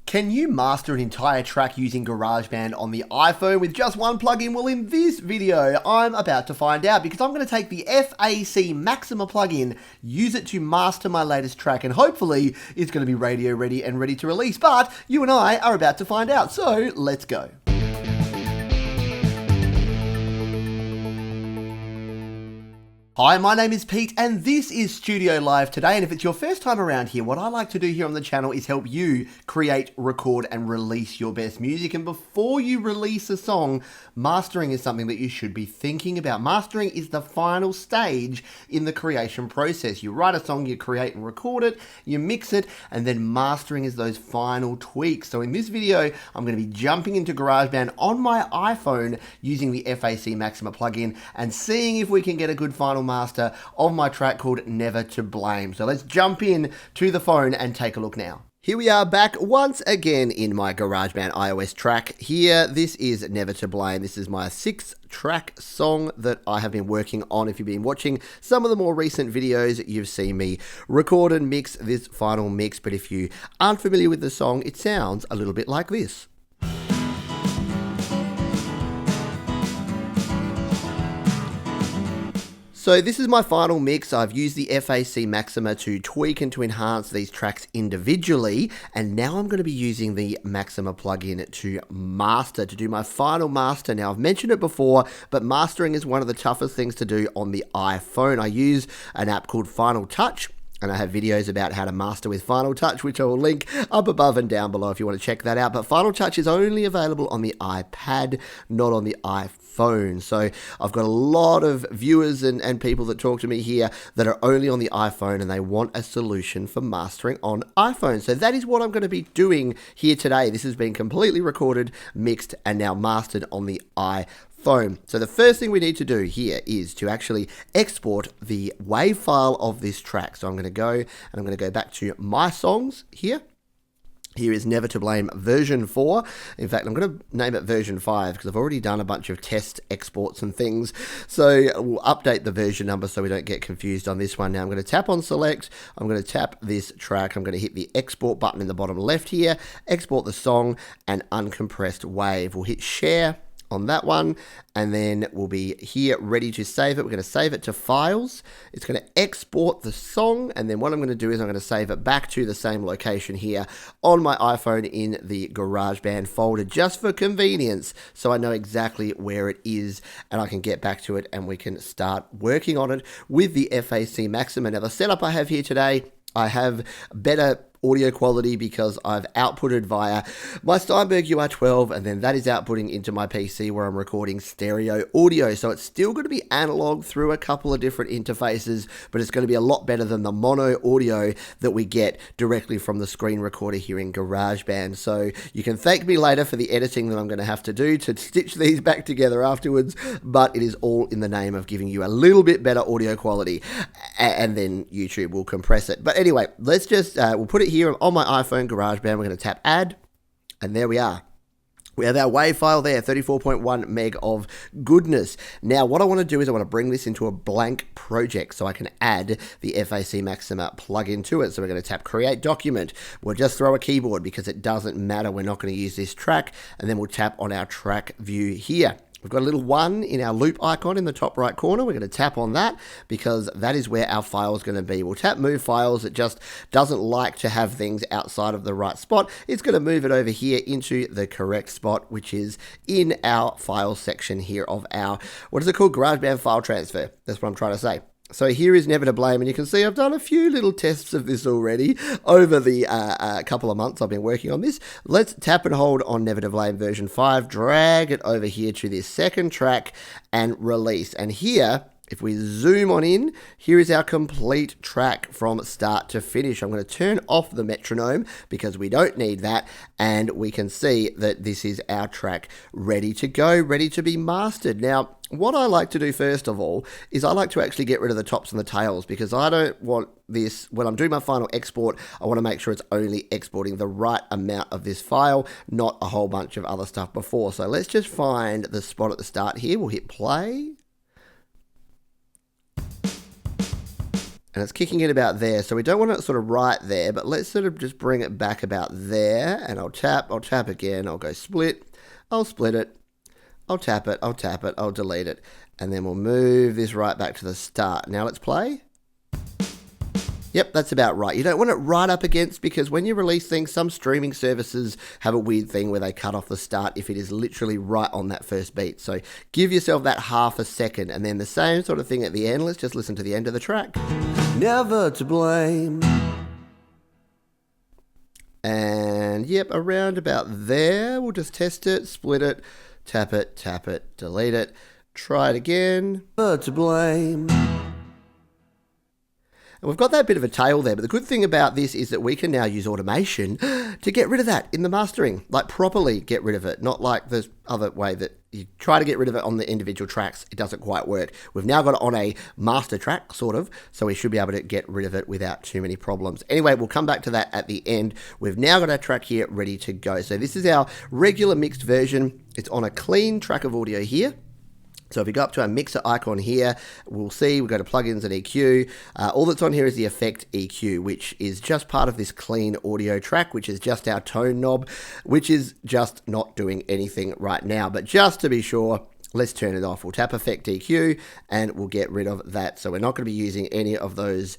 Can you master an entire track using GarageBand on the iPhone with just one plugin? Well, in this video, I'm about to find out because I'm going to take the FAC Maxima plugin, use it to master my latest track, and hopefully it's going to be radio ready and ready to release. But you and I are about to find out, so let's go. Hi, my name is Pete and this is Studio Live today, and if it's your first time around here, what I like to do here on the channel is help you create, record and release your best music. And before you release a song, mastering is something that you should be thinking about. Mastering is the final stage in the creation process. You write a song, you create and record it, you mix it, and then mastering is those final tweaks. So in this video, I'm going to be jumping into GarageBand on my iPhone using the FAC Maxima plugin and seeing if we can get a good final master of my track called Never to Blame. So let's jump in to the phone and take a look now. Here we are back once again in my GarageBand iOS track here. This is Never to Blame. This is my 6th track song that I have been working on. If you've been watching some of the more recent videos, you've seen me record and mix this final mix. But if you aren't familiar with the song, it sounds a little bit like this. So this is my final mix. I've used the FAC Maxima to tweak and to enhance these tracks individually, and now I'm going to be using the Maxima plugin to master, to do my final master. Now, I've mentioned it before, but mastering is one of the toughest things to do on the iPhone. I use an app called Final Touch, and I have videos about how to master with Final Touch, which I will link up above and down below if you want to check that out. But Final Touch is only available on the iPad, not on the iPhone. So I've got a lot of viewers and people that talk to me here that are only on the iPhone and they want a solution for mastering on iPhone. So that is what I'm going to be doing here today. This has been completely recorded, mixed, and now mastered on the iPhone. So the first thing we need to do here is to actually export the WAV file of this track. So I'm going to go and I'm going to go back to my songs here. Here is Never to Blame version 4. In fact, I'm going to name it version 5 because I've already done a bunch of test exports and things. So we'll update the version number so we don't get confused on this one. Now I'm going to tap on select. I'm going to tap this track. I'm going to hit the export button in the bottom left here, export the song and uncompressed wave. We'll hit share on that one, and then we'll be here ready to save it. We're going to save it to files. It's going to export the song, and then what I'm going to do is I'm going to save it back to the same location here on my iPhone in the GarageBand folder, just for convenience, so I know exactly where it is, and I can get back to it, and we can start working on it with the FAC Maxima. Now, the setup I have here today, I have better audio quality because I've outputted via my Steinberg UR12, and then that is outputting into my PC where I'm recording stereo audio. So it's still going to be analog through a couple of different interfaces, but it's going to be a lot better than the mono audio that we get directly from the screen recorder here in GarageBand. So you can thank me later for the editing that I'm going to have to do to stitch these back together afterwards, but it is all in the name of giving you a little bit better audio quality, and then YouTube will compress it. But anyway, let's just, we'll put it here on my iPhone GarageBand. We're going to tap add, and there we are. We have our WAV file there, 34.1 meg of goodness. Now, what I want to do is I want to bring this into a blank project so I can add the FAC Maxima plugin to it. So we're going to tap create document. We'll just throw a keyboard because it doesn't matter. We're not going to use this track, and then we'll tap on our track view here. We've got a little 1 in our loop icon in the top right corner. We're going to tap on that because that is where our file is going to be. We'll tap move files. It just doesn't like to have things outside of the right spot. It's going to move it over here into the correct spot, which is in our file section here of our, what is it called? GarageBand file transfer. That's what I'm trying to say. So here is Never to Blame, and you can see I've done a few little tests of this already over the couple of months I've been working on this. Let's tap and hold on Never to Blame version 5, drag it over here to this second track and release. And here, if we zoom on in, here is our complete track from start to finish. I'm going to turn off the metronome because we don't need that, and we can see that this is our track ready to go, ready to be mastered. Now, what I like to do first of all is I like to actually get rid of the tops and the tails because I don't want this, when I'm doing my final export, I want to make sure it's only exporting the right amount of this file, not a whole bunch of other stuff before. So let's just find the spot at the start here. We'll hit play. And it's kicking it about there, so we don't want it sort of right there, but let's sort of just bring it back about there, and I'll tap again, I'll go split, I'll split it, I'll tap it, I'll delete it, and then we'll move this right back to the start. Now let's play. Yep, that's about right. You don't want it right up against, because when you release things, some streaming services have a weird thing where they cut off the start if it is literally right on that first beat. So give yourself that half a second, and then the same sort of thing at the end. Let's just listen to the end of the track. Never to blame. And yep, around about there, we'll just test it, split it, tap it, delete it, try it again. Never to blame. And we've got that bit of a tail there, but the good thing about this is that we can now use automation to get rid of that in the mastering, like properly get rid of it, not like the other way that you try to get rid of it on the individual tracks. It doesn't quite work. We've now got it on a master track, sort of, so we should be able to get rid of it without too many problems. Anyway, we'll come back to that at the end. We've now got our track here ready to go. So this is our regular mixed version. It's on a clean track of audio here. So if we go up to our mixer icon here, we'll see we go to plugins and EQ. All that's on here is the effect EQ, which is just part of this clean audio track, which is just our tone knob, which is just not doing anything right now. But just to be sure, let's turn it off. We'll tap effect EQ and we'll get rid of that. So we're not going to be using any of those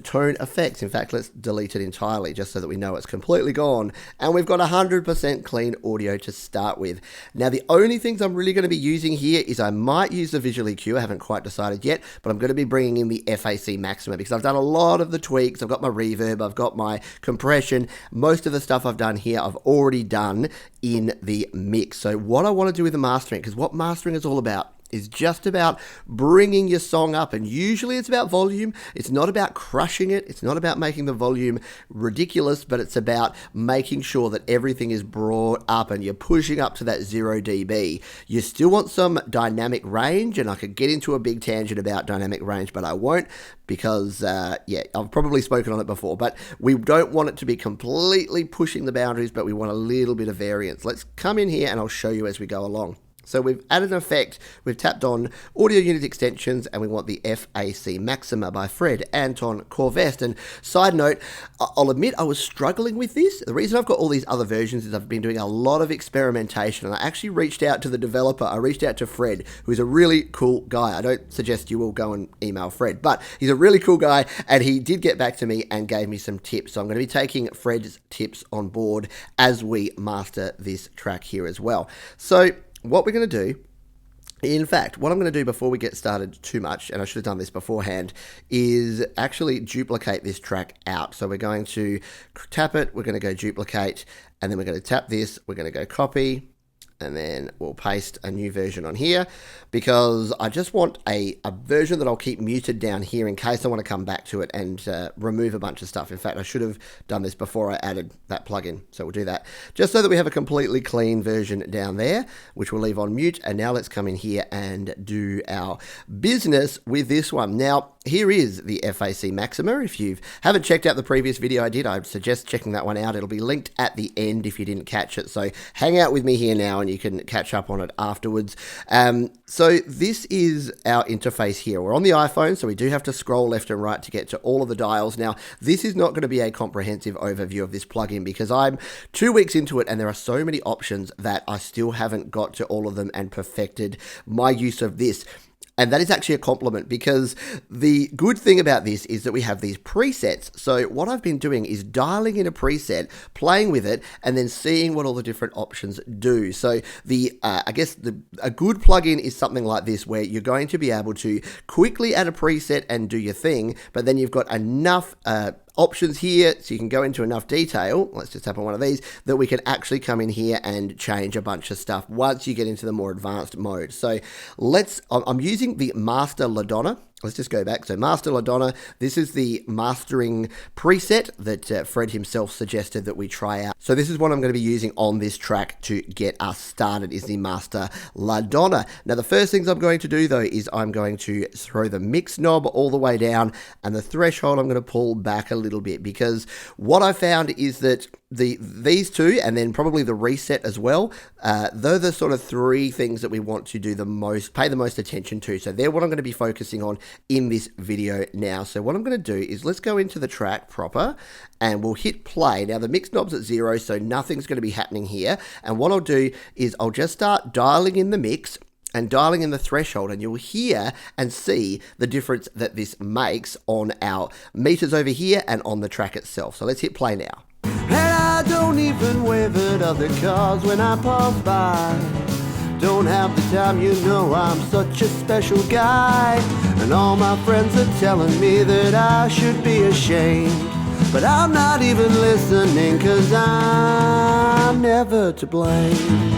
tone effects. In fact, let's delete it entirely just so that we know it's completely gone. And we've got 100% clean audio to start with. Now, the only things I'm really going to be using here is I might use the visual EQ. I haven't quite decided yet, but I'm going to be bringing in the FAC Maxima because I've done a lot of the tweaks. I've got my reverb, I've got my compression. Most of the stuff I've done here, I've already done in the mix. So what I want to do with the mastering, because what mastering is all about, is just about bringing your song up, and usually it's about volume. It's not about crushing it. It's not about making the volume ridiculous, but it's about making sure that everything is brought up and you're pushing up to that 0 dB. You still want some dynamic range, and I could get into a big tangent about dynamic range, but I won't because, yeah, I've probably spoken on it before, but we don't want it to be completely pushing the boundaries, but we want a little bit of variance. Let's come in here and I'll show you as we go along. So we've added an effect, we've tapped on audio unit extensions, and we want the FAC Maxima by Fred Anton Corvest. And side note, I'll admit I was struggling with this. The reason I've got all these other versions is I've been doing a lot of experimentation, and I actually reached out to the developer. I reached out to Fred, who's a really cool guy. I don't suggest you all go and email Fred, but he's a really cool guy, and he did get back to me and gave me some tips. So I'm going to be taking Fred's tips on board as we master this track here as well. So what we're going to do, in fact, what I'm going to do before we get started too much, and I should have done this beforehand, is actually duplicate this track out. So we're going to tap it, we're going to go duplicate, and then we're going to tap this, we're going to go copy, and then we'll paste a new version on here because I just want a version that I'll keep muted down here in case I want to come back to it and remove a bunch of stuff. In fact, I should have done this before I added that plugin, so we'll do that. Just so that we have a completely clean version down there, which we'll leave on mute. And now let's come in here and do our business with this one. Now, here is the FAC Maxima. If you haven't checked out the previous video I did, I suggest checking that one out. It'll be linked at the end if you didn't catch it. So hang out with me here now and you can catch up on it afterwards. So this is our interface here. We're on the iPhone, so we do have to scroll left and right to get to all of the dials. Now, this is not going to be a comprehensive overview of this plugin because I'm 2 weeks into it and there are so many options that I still haven't got to all of them and perfected my use of this. And that is actually a compliment because the good thing about this is that we have these presets. So what I've been doing is dialing in a preset, playing with it, and then seeing what all the different options do. So I guess a good plugin is something like this where you're going to be able to quickly add a preset and do your thing, but then you've got enough options here so you can go into enough detail. Let's just tap on one of these that we can actually come in here and change a bunch of stuff once you get into the more advanced mode. So I'm using the Master LaDonna. Let's just go back. So Master LaDonna, this is the mastering preset that Fred himself suggested that we try out. So this is what I'm going to be using on this track to get us started, is the Master LaDonna. Now the first things I'm going to do though is I'm going to throw the mix knob all the way down and the threshold I'm going to pull back a little bit because what I found is that these two and then probably the reset as well, they're the sort of three things that we want to do pay the most attention to. So they're what I'm going to be focusing on in this video now. So what I'm going to do is let's go into the track proper and we'll hit play. Now the mix knob's at 0, so nothing's going to be happening here. And what I'll do is I'll just start dialing in the mix and dialing in the threshold, and you'll hear and see the difference that this makes on our meters over here and on the track itself. So let's hit play now. And I don't even wave at other cars when I pass by. Don't have the time, you know I'm such a special guy. And all my friends are telling me that I should be ashamed. But I'm not even listening, 'cause I'm never to blame.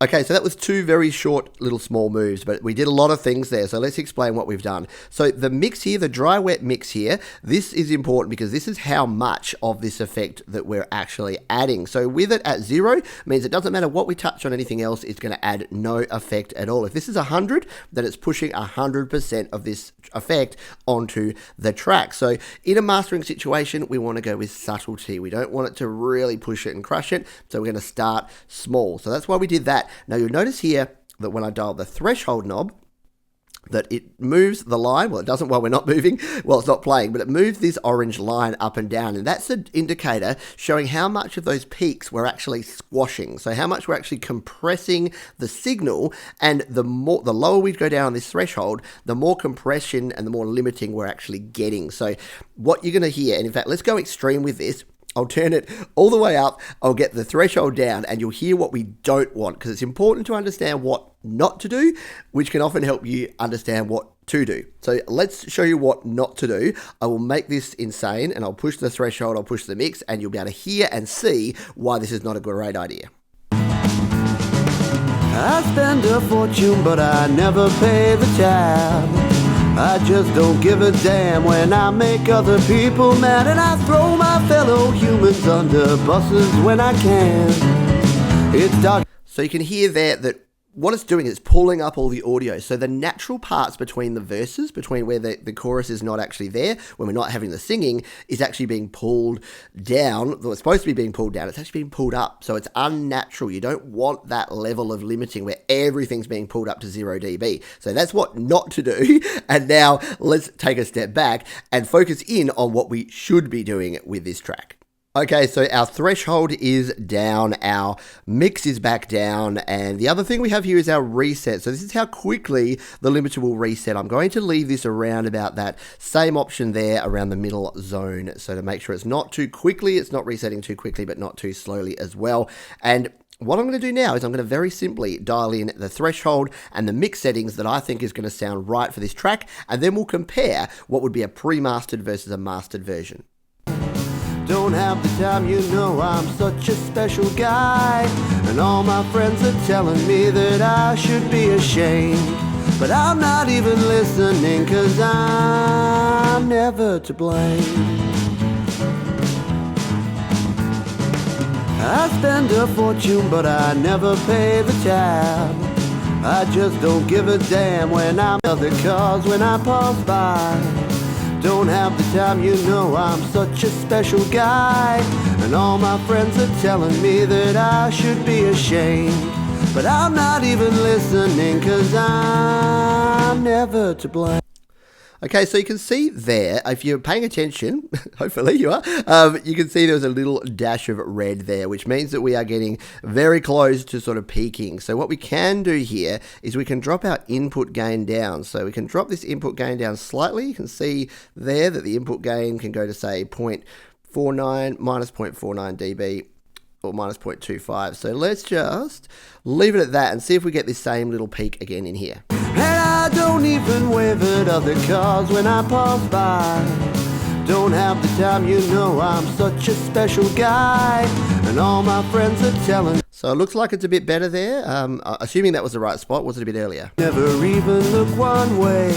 Okay, so that was 2 very short little small moves, but we did a lot of things there, so let's explain what we've done. So the mix here, the dry wet mix here, this is important because this is how much of this effect that we're actually adding. So with it at 0, means it doesn't matter what we touch on anything else, it's going to add no effect at all. If this is 100, then it's pushing 100% of this effect onto the track. So in a mastering situation, we want to go with subtlety. We don't want it to really push it and crush it, so we're going to start small. So that's why we did that. Now you'll notice here that when I dial the threshold knob, that it moves the line. Well, it doesn't while we're not moving, while it's not playing, but it moves this orange line up and down, and that's an indicator showing how much of those peaks we're actually squashing. So how much we're actually compressing the signal, and the lower we go down on this threshold, the more compression and the more limiting we're actually getting. So what you're going to hear, and in fact, let's go extreme with this. I'll turn it all the way up, I'll get the threshold down, and you'll hear what we don't want, because it's important to understand what not to do, which can often help you understand what to do. So let's show you what not to do. I will make this insane, and I'll push the threshold, I'll push the mix, and you'll be able to hear and see why this is not a great idea. I spend a fortune, but I never pay the tab. I just don't give a damn when I make other people mad, and I throw my fellow humans under buses when I can. It's dark. So you can hear there that what it's doing is pulling up all the audio. So the natural parts between the verses, between where the chorus is not actually there, when we're not having the singing, is actually being pulled down. Though it's supposed to be being pulled down, it's actually being pulled up. So it's unnatural. You don't want that level of limiting where everything's being pulled up to 0 dB. So that's what not to do. And now let's take a step back and focus in on what we should be doing with this track. Okay, so our threshold is down, our mix is back down, and the other thing we have here is our reset. So this is how quickly the limiter will reset. I'm going to leave this around about that same option there around the middle zone. So to make sure it's not too quickly, it's not resetting too quickly, but not too slowly as well. And what I'm going to do now is I'm going to very simply dial in the threshold and the mix settings that I think is going to sound right for this track, and then we'll compare what would be a pre-mastered versus a mastered version. Don't have the time, you know I'm such a special guy. And all my friends are telling me that I should be ashamed. But I'm not even listening, 'cause I'm never to blame. I spend a fortune, but I never pay the tab. I just don't give a damn when I'm other cars when I pass by. Don't have the time, you know I'm such a special guy. And all my friends are telling me that I should be ashamed. But I'm not even listening, 'cause I'm never to blame. Okay, so you can see there, if you're paying attention, hopefully you are, you can see there's a little dash of red there, which means that we are getting very close to sort of peaking. So what we can do here is we can drop our input gain down. So we can drop this input gain down slightly. You can see there that the input gain can go to, say, 0.49, minus 0.49 dB, or minus 0.25. So let's just leave it at that and see if we get this same little peak again in here. And I don't even wave at other cars when I pass by. Don't have the time, you know I'm such a special guy. And all my friends are telling. So it looks like it's a bit better there. Assuming that was the right spot. Was it a bit earlier? Never even look one way.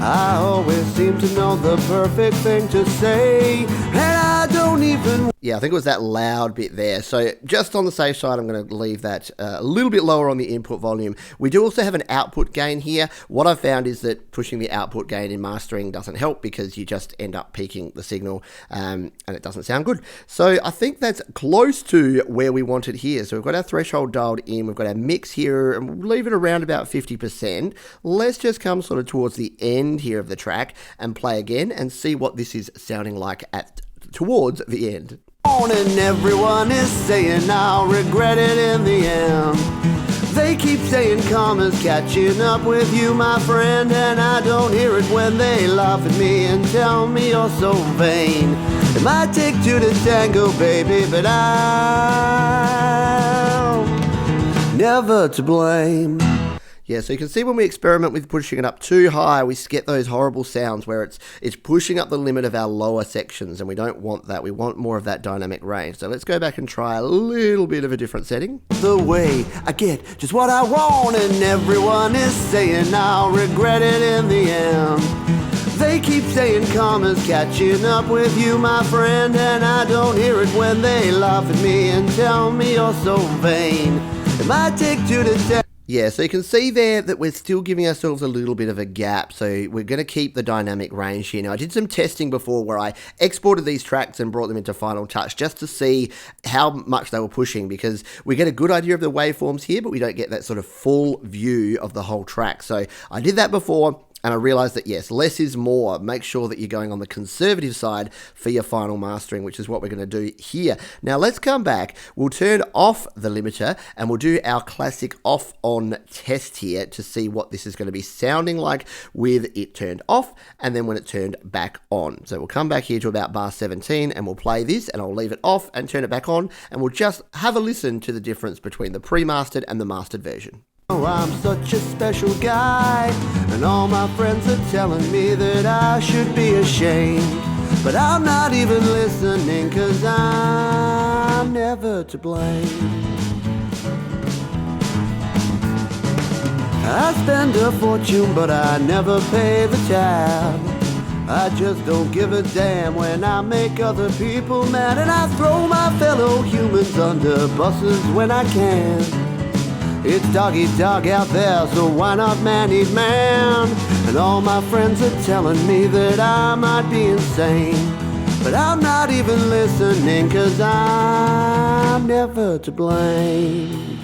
I always seem to know the perfect thing to say. And I don't even even. Yeah, I think it was that loud bit there. So just on the safe side, I'm going to leave that a little bit lower on the input volume. We do also have an output gain here. What I've found is that pushing the output gain in mastering doesn't help because you just end up peaking the signal and it doesn't sound good. So I think that's close to where we want it here. So we've got our threshold dialed in, we've got our mix here, and we'll leave it around about 50%. Let's just come sort of towards the end here of the track and play again and see what this is sounding like towards the end. And everyone is saying I'll regret it in the end. They keep saying karma's catching up with you, my friend, and I don't hear it when they laugh at me and tell me you're so vain. It might take two to tango, baby, but I'm never to blame. Yeah, so you can see when we experiment with pushing it up too high, we get those horrible sounds where it's pushing up the limit of our lower sections, and we don't want that. We want more of that dynamic range. So let's go back and try a little bit of a different setting. The way I get just what I want, and everyone is saying I'll regret it in the end. They keep saying karma's catching up with you, my friend, and I don't hear it when they laugh at me and tell me you're so vain. It might take two to Yeah, so you can see there that we're still giving ourselves a little bit of a gap, so we're going to keep the dynamic range here. Now, I did some testing before where I exported these tracks and brought them into Final Touch just to see how much they were pushing, because we get a good idea of the waveforms here, but we don't get that sort of full view of the whole track. So I did that before, and I realized that, yes, less is more. Make sure that you're going on the conservative side for your final mastering, which is what we're going to do here. Now, let's come back. We'll turn off the limiter, and we'll do our classic off-on test here to see what this is going to be sounding like with it turned off, and then when it turned back on. So we'll come back here to about bar 17, and we'll play this, and I'll leave it off and turn it back on, and we'll just have a listen to the difference between the pre-mastered and the mastered version. Oh, I'm such a special guy, and all my friends are telling me that I should be ashamed. But I'm not even listening, 'cause I'm never to blame. I spend a fortune, but I never pay the tab. I just don't give a damn when I make other people mad, and I throw my fellow humans under buses when I can. It's dog eat dog out there, so why not man eat man? And all my friends are telling me that I might be insane, but I'm not even listening, 'cause I'm never to blame.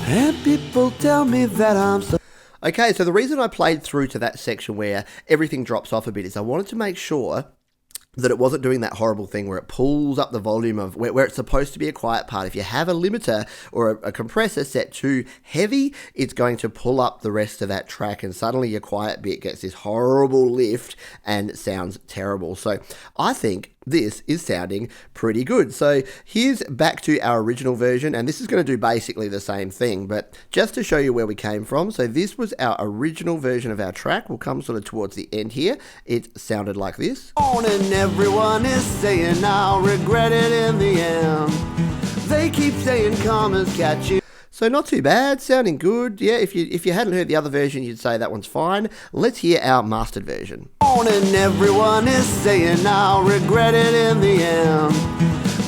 And people tell me that I'm so. Okay, so the reason I played through to that section where everything drops off a bit is I wanted to make sure that it wasn't doing that horrible thing where it pulls up the volume of where it's supposed to be a quiet part. If you have a limiter or a compressor set too heavy, it's going to pull up the rest of that track, and suddenly your quiet bit gets this horrible lift and sounds terrible. So I think this is sounding pretty good. So here's back to our original version, and this is going to do basically the same thing, but just to show you where we came from. So this was our original version of our track. We'll come sort of towards the end here. It sounded like this. And everyone is saying I'll regret it in the end. They keep saying karma's catching. So not too bad, sounding good. Yeah, if you hadn't heard the other version, you'd say that one's fine. Let's hear our mastered version. And everyone is saying I'll regret it in the end.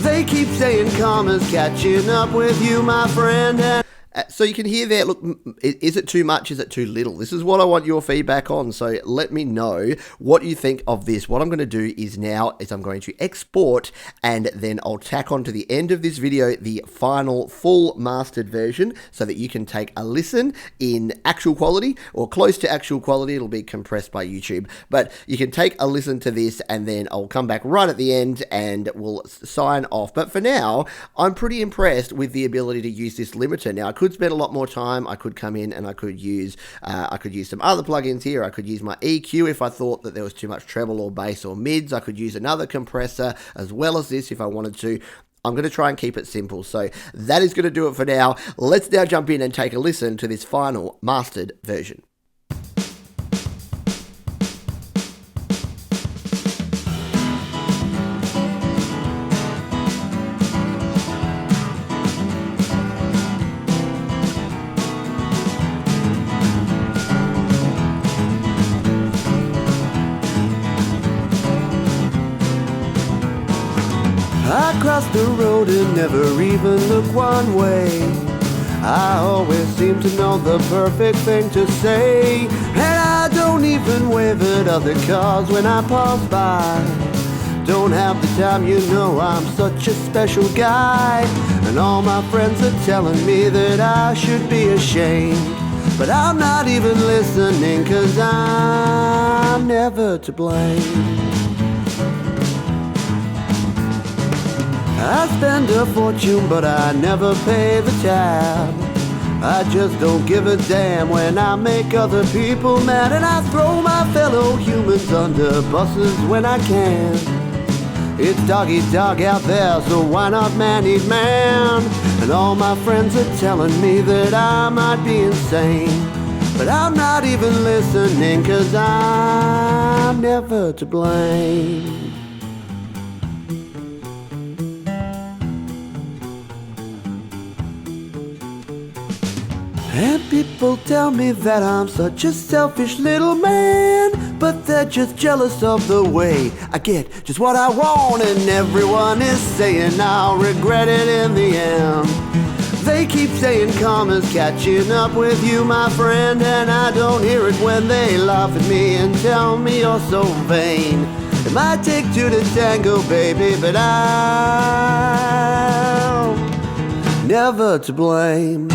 They keep saying karma's catching up with you, my friend. And so you can hear there, look, is it too much? Is it too little? This is what I want your feedback on. So let me know what you think of this. What I'm going to do is I'm going to export, and then I'll tack onto the end of this video the final full mastered version so that you can take a listen in actual quality or close to actual quality. It'll be compressed by YouTube, but you can take a listen to this, and then I'll come back right at the end and we'll sign off. But for now, I'm pretty impressed with the ability to use this limiter. Now, I could spend a lot more time. I could come in and I could use some other plugins here. I could use my EQ if I thought that there was too much treble or bass or mids. I could use another compressor as well as this if I wanted to. I'm going to try and keep it simple. So that is going to do it for now. Let's now jump in and take a listen to this final mastered version. across the road and never even look one way. I always seem to know the perfect thing to say, and I don't even wave at other cars when I pass by. Don't have the time, you know I'm such a special guy, and all my friends are telling me that I should be ashamed, but I'm not even listening, 'cause I'm never to blame. I spend a fortune, but I never pay the tab. I just don't give a damn when I make other people mad, and I throw my fellow humans under buses when I can. It's dog eat dog out there, so why not man eat man? And all my friends are telling me that I might be insane, but I'm not even listening, 'cause I'm never to blame. And people tell me that I'm such a selfish little man, but they're just jealous of the way I get just what I want, and everyone is saying I'll regret it in the end. They keep saying karma's catching up with you, my friend, and I don't hear it when they laugh at me and tell me you're so vain. It might take two to tango, baby, but I'm never to blame.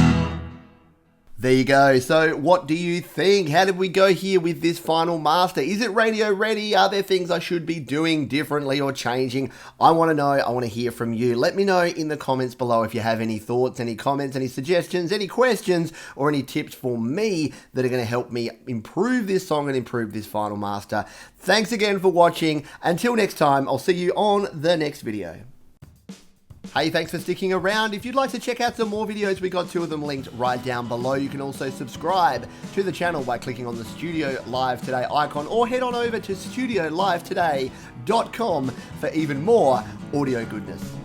There you go. So what do you think? How did we go here with this final master? Is it radio ready? Are there things I should be doing differently or changing? I want to know. I want to hear from you. Let me know in the comments below if you have any thoughts, any comments, any suggestions, any questions, or any tips for me that are going to help me improve this song and improve this final master. Thanks again for watching. Until next time, I'll see you on the next video. Hey, thanks for sticking around. If you'd like to check out some more videos, we got 2 of them linked right down below. You can also subscribe to the channel by clicking on the Studio Live Today icon, or head on over to studiolivetoday.com for even more audio goodness.